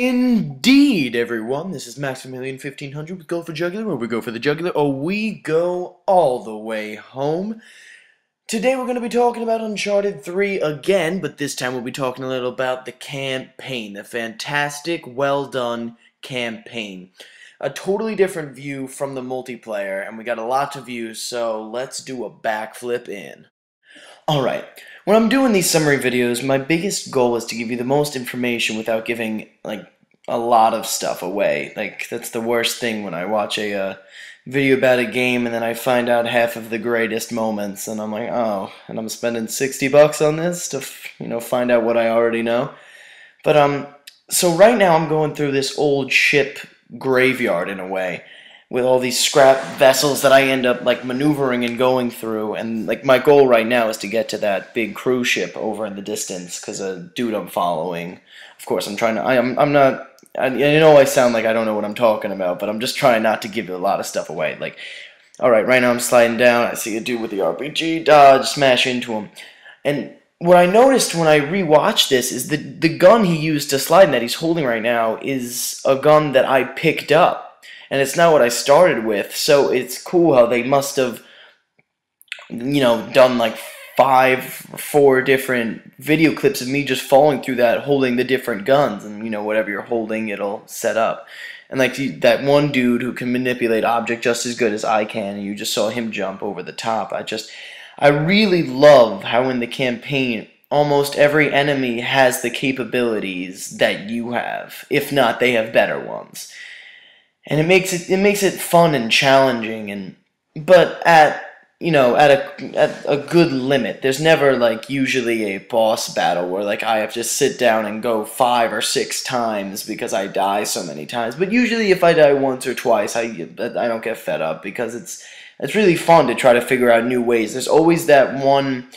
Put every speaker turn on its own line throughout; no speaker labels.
Indeed, everyone, this is Maximilian 1500 with Go for Jugular, where we go for the jugular, or we go all the way home. Today we're going to be talking about Uncharted 3 again, but this time we'll be talking a little about the campaign, the fantastic, well-done campaign. A totally different view from the multiplayer, and we got a lot to view, so let's do a backflip in. Alright, when I'm doing these summary videos, my biggest goal is to give you the most information without giving, a lot of stuff away. That's the worst thing when I watch a video about a game and then I find out half of the greatest moments, and I'm like, oh, and I'm spending $60 on this to, find out what I already know. But, so right now I'm going through this old ship graveyard in a way, with all these scrap vessels that I end up maneuvering and going through, and my goal right now is to get to that big cruise ship over in the distance, because a dude I'm following, of course I'm trying to, I'm not, I sound like I don't know what I'm talking about, but I'm just trying not to give a lot of stuff away. Alright, right now I'm sliding down, I see a dude with the RPG, dodge, smash into him, and what I noticed when I rewatched this is the gun he used to slide in that he's holding right now is a gun that I picked up. And it's not what I started with, so it's cool how they must have, done 4 different video clips of me just falling through that, holding the different guns, and whatever you're holding, it'll set up. And that one dude who can manipulate object just as good as I can, and you just saw him jump over the top. I really love how in the campaign, almost every enemy has the capabilities that you have. If not, they have better ones. And it makes it fun and challenging, but at a good limit. There's never usually a boss battle where I have to sit down and go 5 or 6 times because I die so many times. But usually if I die once or twice, I don't get fed up, because it's really fun to try to figure out new ways. There's always that one.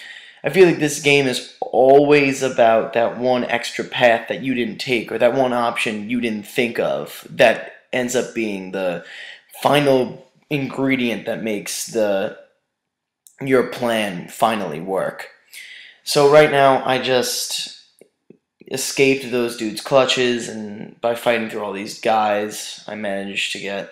I feel like this game is always about that one extra path that you didn't take, or that one option you didn't think of that ends up being the final ingredient that makes your plan finally work. So right now I just escaped those dudes' clutches, and by fighting through all these guys I managed to get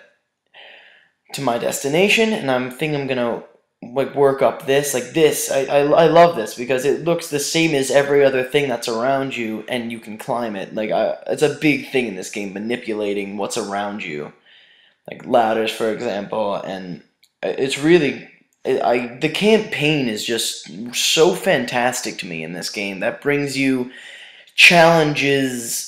to my destination, and I'm gonna work up this. I love this because it looks the same as every other thing that's around you, and you can climb it. It's a big thing in this game, manipulating what's around you, ladders, for example. And it's really, the campaign is just so fantastic to me in this game. That brings you challenges,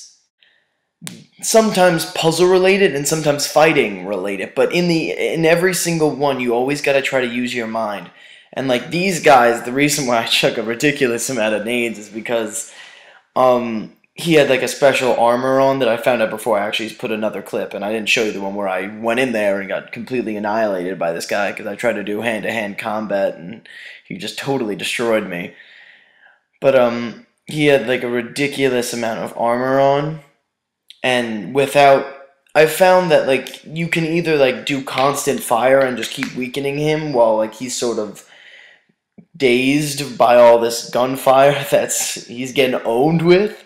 sometimes puzzle related and sometimes fighting related, but in every single one you always got to try to use your mind. And these guys, the reason why I chuck a ridiculous amount of nades is because he had a special armor on that I found out before I actually put another clip, and I didn't show you the one where I went in there and got completely annihilated by this guy because I tried to do hand-to-hand combat and he just totally destroyed me. But he had a ridiculous amount of armor on. And I found that you can either do constant fire and just keep weakening him while he's sort of dazed by all this gunfire he's getting owned with,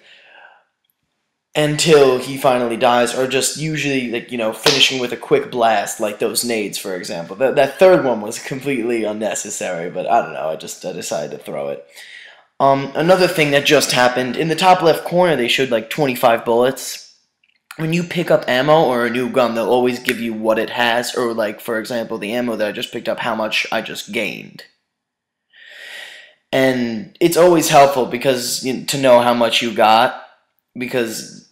until he finally dies, or just usually finishing with a quick blast like those nades, for example. That third one was completely unnecessary, but I don't know, I decided to throw it. Another thing that just happened, in the top left corner they showed 25 bullets. When you pick up ammo or a new gun, they'll always give you what it has, or for example, the ammo that I just picked up, how much I just gained. And it's always helpful because to know how much you got, because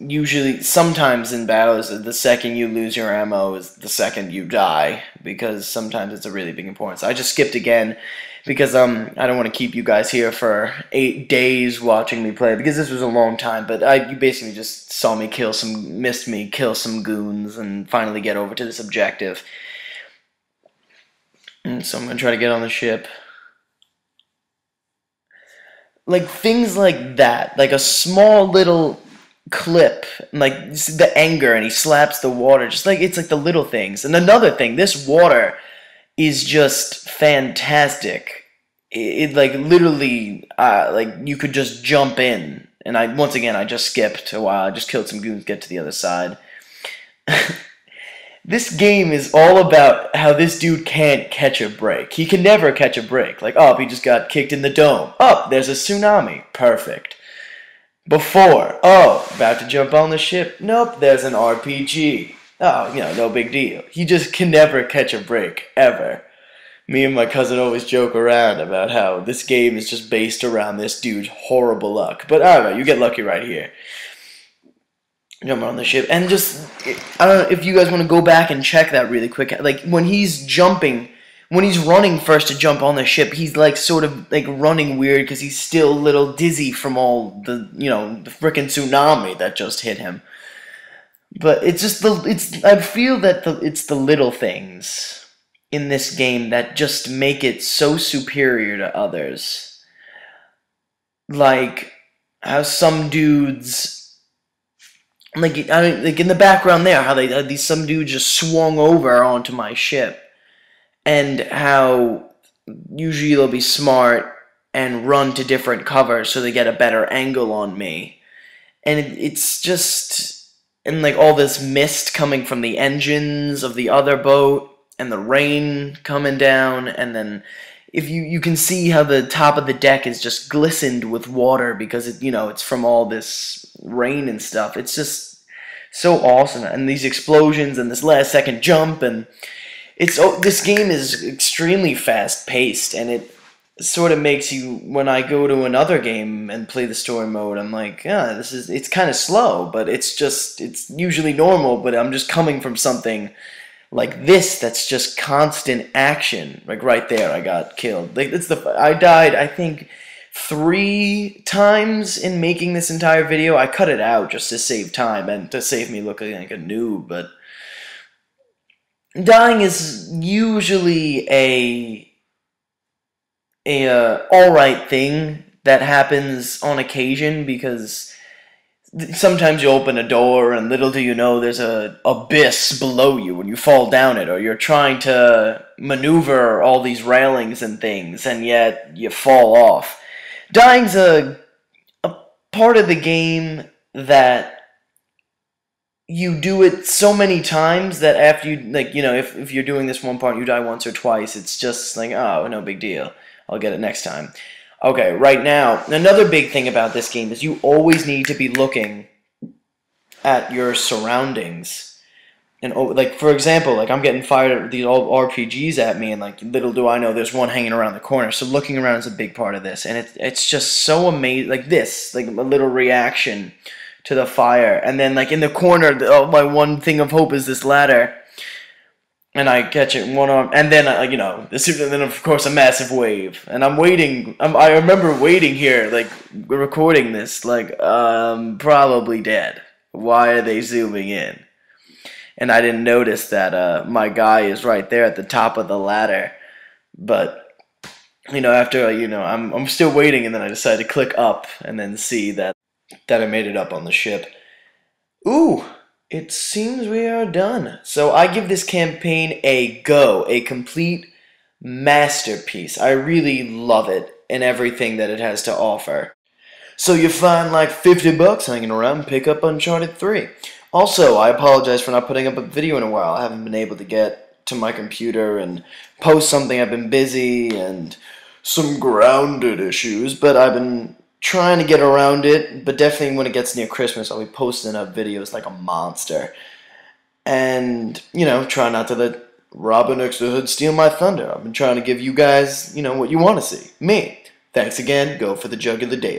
sometimes in battles, the second you lose your ammo is the second you die, because sometimes it's a really big importance. I just skipped again because I don't want to keep you guys here for 8 days watching me play, because this was a long time. But you basically just saw me missed me kill some goons, and finally get over to this objective. And so I'm gonna try to get on the ship. Things like that, a small little clip, the anger, and he slaps the water, just it's the little things. And another thing, this water is just fantastic. It literally, you could just jump in And once again, I just skipped a while. I just killed some goons, get to the other side. This game is all about how this dude can't catch a break. He can never catch a break. Like, oh, he just got kicked in the dome. Oh, there's a tsunami. Perfect. Before, oh, about to jump on the ship. Nope, there's an RPG. Oh, no big deal. He just can never catch a break, ever. Me and my cousin always joke around about how this game is just based around this dude's horrible luck. But I don't know, you get lucky right here. Jump on the ship, and just, I don't know if you guys want to go back and check that really quick. Like, when he's jumping, when he's running first to jump on the ship, he's like sort of like running weird because he's still a little dizzy from all the, the frickin' tsunami that just hit him. But it's just I feel that it's the little things in this game that just make it so superior to others. Like how some dudes, like in the background there, how some dudes just swung over onto my ship, and how usually they'll be smart and run to different covers so they get a better angle on me, and it's just, and like all this mist coming from the engines of the other boat, and the rain coming down, and then if you can see how the top of the deck is just glistened with water because it's from all this rain and stuff. It's just so awesome, and these explosions and this last second jump, and this game is extremely fast paced, and it sort of makes you, when I go to another game and play the story mode, I'm like, yeah, it's kind of slow, but it's usually normal, but I'm just coming from something like this that's just constant action. Like right there, I got killed. Like I died, I think, 3 times in making this entire video. I cut it out just to save time and to save me looking like a noob, but dying is usually a alright thing that happens on occasion, because sometimes you open a door and little do you know there's a abyss below you when you fall down it, or you're trying to maneuver all these railings and things and yet you fall off. Dying's a part of the game that you do it so many times that after you, if you're doing this one part, you die once or twice, it's just like, oh, no big deal, I'll get it next time. Okay, right now, another big thing about this game is you always need to be looking at your surroundings. And, like, for example, like, I'm getting fired at these old RPGs at me, and, like, little do I know there's one hanging around the corner. So looking around is a big part of this, and it's just so amazing. Like this, like, a little reaction to the fire. And then, like, in the corner, my one thing of hope is this ladder. And I catch it in one arm, and then, and then of course a massive wave. And I'm waiting, I remember waiting here, like, recording this, like, probably dead. Why are they zooming in? And I didn't notice that my guy is right there at the top of the ladder. But, after, I'm still waiting, and then I decided to click up, and then see that I made it up on the ship. Ooh! It seems we are done. So I give this campaign a go, a complete masterpiece. I really love it and everything that it has to offer. So you find like $50 hanging around and pick up Uncharted 3. Also, I apologize for not putting up a video in a while. I haven't been able to get to my computer and post something. I've been busy and some grounded issues, but I've been trying to get around it, but definitely when it gets near Christmas, I'll be posting up videos like a monster. And, try not to let Robin Next to the Hood steal my thunder. I've been trying to give you guys, what you want to see. Me. Thanks again. Go for the jug of the day.